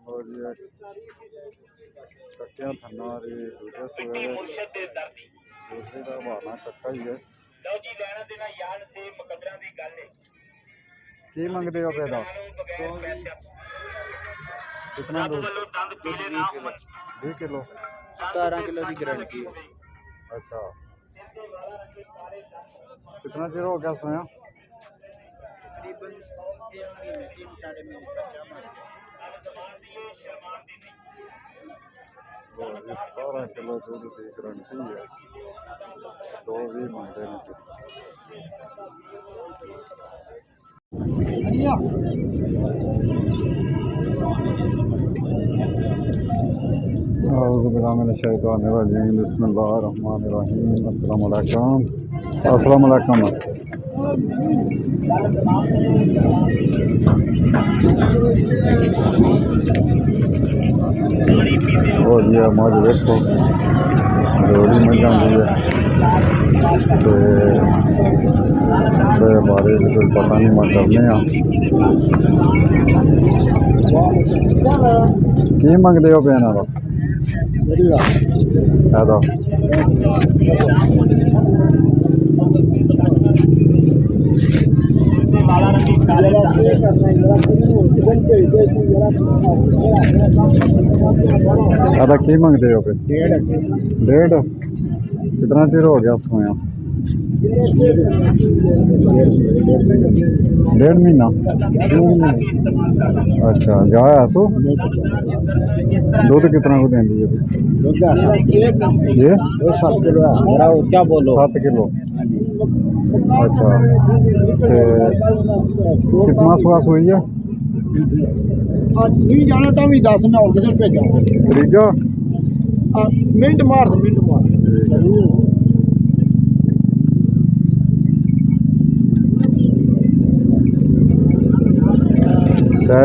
और ये कच्चियां थन्ना रे दूसरे सूए दूसरे का बहाना कच्चा ही है की मंगते हो पैदा कितना दूध 20 किलो 17 किलो की गारंटी है। अच्छा कितना चिर हो गया सोया तकरीबन 1 महीने 3-3.5 महीने बच्चा मार वो 17 किलो दूध की गारंटी है दो भी मंगते हैं बिस्मिल्लाहिर्रहमानिर्रहीम अस्सलाम वालेकुम अस्सलाम वालेकुम और ये मौज देखो जोड़ी मिल जाती है तो बारे कोई पता नहीं मैं करने की मंगते हो पैन का दादा की मंगते हो फिर 1.5 कितना चिर हो गया सोया 1.5 महीना अच्छा जाया सो दूध कितना को देंदी है ये 7 किलो क्या बोलो 7 किलो अच्छा कितना सुहास हुई है नहीं जाना तो भी 10 में और किसे भेजा त्रीजा मिनट मार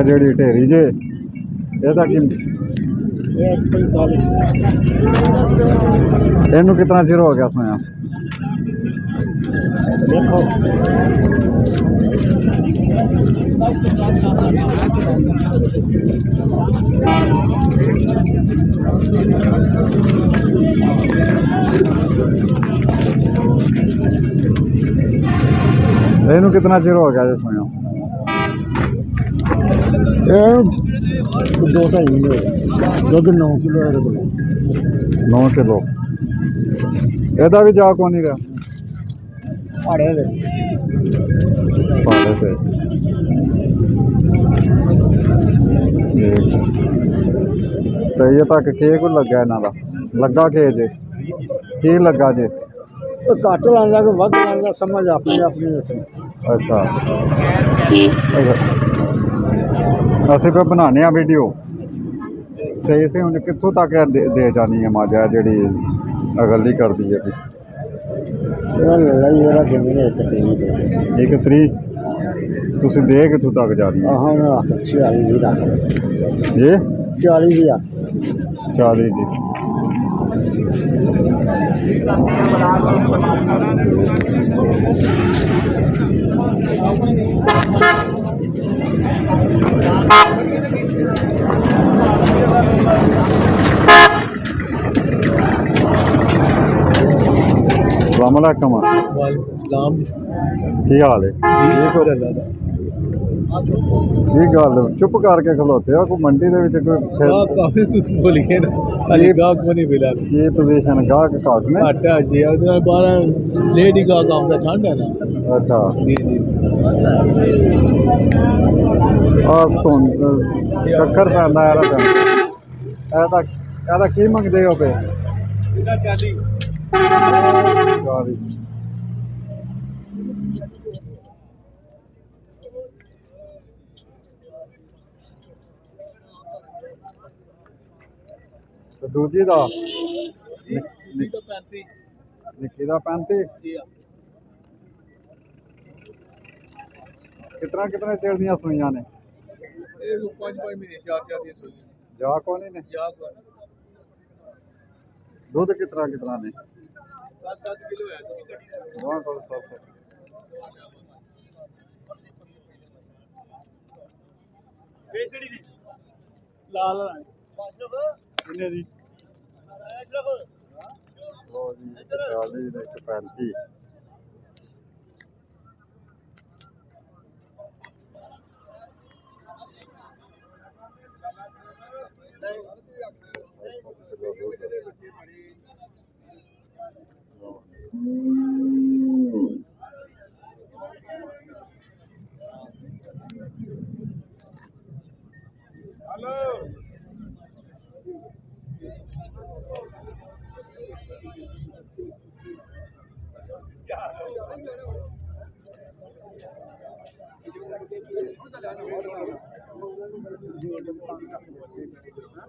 जी ढेरी जे ਇਹਦਾ ਕੀ ਇਹਨੂੰ ਕਿੰਨਾ ਚਿਰ ਹੋ ਗਿਆ ਸੋਇਆ देखो ਇਹਨੂੰ ਕਿੰਨਾ ਚਿਰ ਹੋ ਗਿਆ ਜੇ ਸੋਇਆ 2-2.5 महीने दुध 9 किलो है 9 किलो ਇਹਦਾ ਵੀ ਜਾ ਕੋ ਨਹੀਂ ਰਿਹਾ पहाड़े से पहाड़े से तो ये तक के को लगा इन्हों का लगा के जे की लगा जे घट लाँगा कि वध लाँगा समझ अपनी अपनी अच्छा असं पे बनाने वीडियो सही से हूँ कितों तक दे जानी है माजा जी अगली कर दी है एक तरीक तुम दे कितों तक जा रही ये 40 की अस्सलामुअलैकुम की हाल है की गल चुप करके खलोते हो कोई मंडी के की पोजीशन गाहक घट ने अच्छा चक्कर पैंदा एदा की मंगते हो पे 40 दूजी का निक्की का 35 कितना कितने चिर दियां सूइयां ने 5-5 महीने 4-4 दिन सोई जा कौन ने दूध कितना कितना ने 7 किलो है ਲਾਲ ਕਿੰਨੇ ਦੀ ਲੋ ਜੀ 40 ਦੇ 135 ਕਿਲੋ ਦੁੱਧ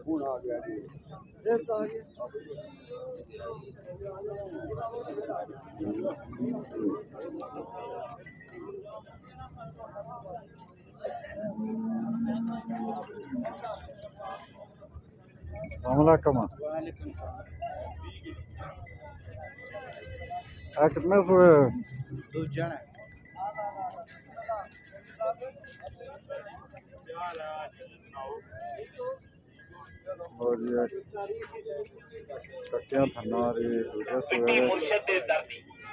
ਹੁਣ ਆ ਗਿਆ ਜੀ ਇਹ ਤਾਂ ਆ ਗਿਆ अस्सलामुअलैकुम वालेकुम कितने हुए दूजा है और ये कट्टियां थन्ना रे दूसरे सुए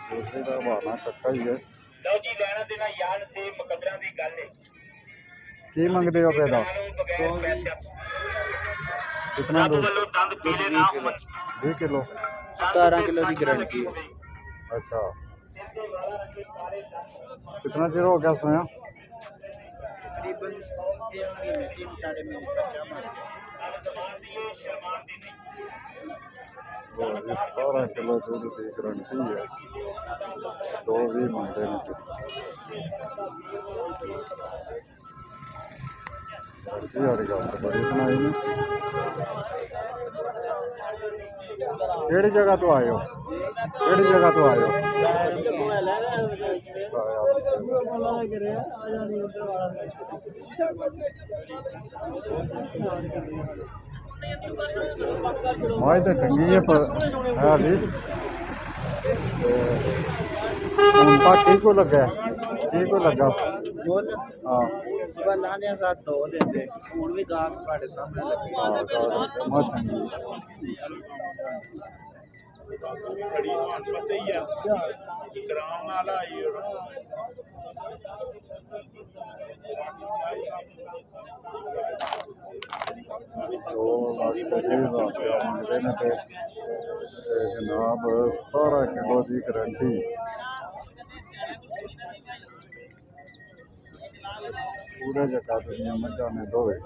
दूसरे का बहाना कट्टा ही है ਲਓ ਜੀ ਲੈਣਾ ਦੇਣਾ ਯਾਰ ਤੇ ਮੁਕੱਦਰਾਂ ਦੀ ਗੱਲ ਹੈ की मंगते हो पैदा ਬਗੈਰ ਪੈਸੇ कितना ਰੱਬ दूध ਵੱਲੋਂ ਦੰਦ ਪੀਲੇ ਨਾ ਹੋਣ 20 किलो 17 किलो की गारंटी है अच्छा कितना चिर हो गया सोया तकरीबन 3 महीने 3 साढ़े महीने बच्चा मार तो 17 किलो दूध की गारंटी है दो भी मंगते हैं गारंटी वाली गल तो बड़ी सुनाई ने केड़ी जगह तो आए हो केड़ी जगह तो आए हो माई तो चंगी है पर है भी ਹੁਣ ਤਾਂ ਕੀ ਕੋ ਲੱਗਾ बोल ਹਾਂ सुबह लाने साथ दो देते हूँ भी गाहक साढ़े सामने लगे ਮਾ ਚੰਗੀ ਬੜੀ ਤੁਹਾਨੂੰ ਪਤਾ ਹੀ ਆ ਕਰਾਉਣ ਵਾਲਾ ਆਈ दो लाख 20,000 मंगते ने ते जनाब 17 किलो की गारंटी पूरे जगह दुनिया मझा ने दोवे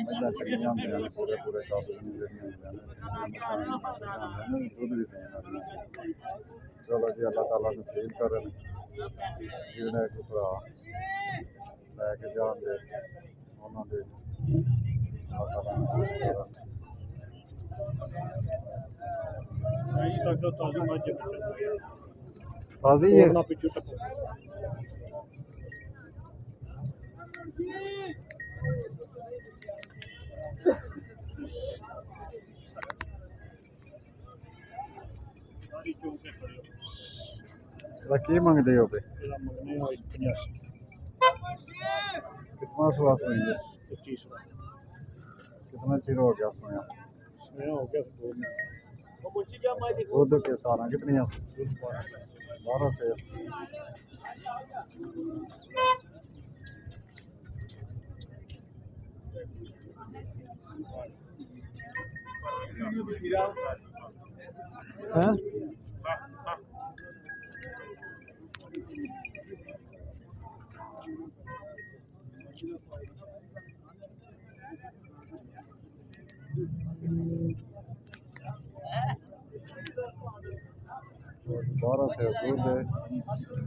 मझा चंगियां होंदियां ने पूरे पूरे काबुल ने जेहड़ियां दुध भी देने चलो जी अल्लाह ताला नसीब करन जिहड़े कोई भरा लैके जान दे उन्हां दे अल्लाह ताला नसीब करन ताज़ी है की मंगते हो पे कितना स्वाद हुई है कितना चिर हो गया सोया दूध के सारा कितनी 12 से हैं बारह से दूध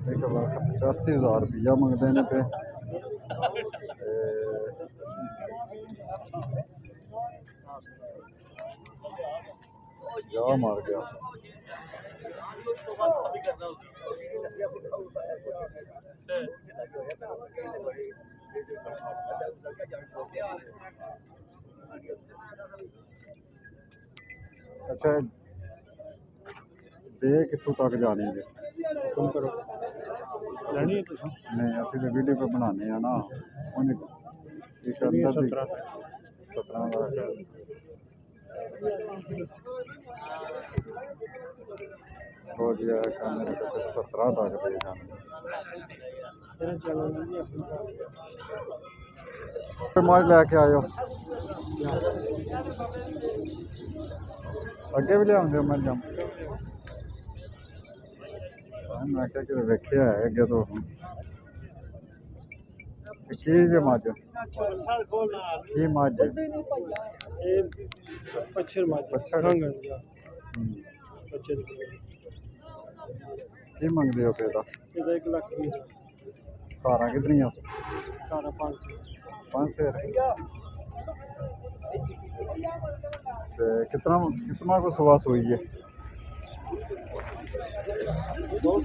1,85,000 रुपया मंगते हैं पे जा मार गया अच्छा दे कितों तक जानी है तुम करो ਲੈਣੀ ਹੈ ਤੁਸੀਂ नहीं असं तो वीडियो पे बनाने हैं ना उन्हें एक अंदर भी 17 का है। हो गया कैमरे पे 17 तक दे जाने मौज लैके आयो अगे भी लिया मैं जम मैं क्या कि वेख्या है अगे तो की जे मझ की मझ पच्छर पच्छर पच्छर की मंगते हो पे 1 ਲੱਖ 20 कारां कितनियां 500 कितना को सुवास हुई है बहुत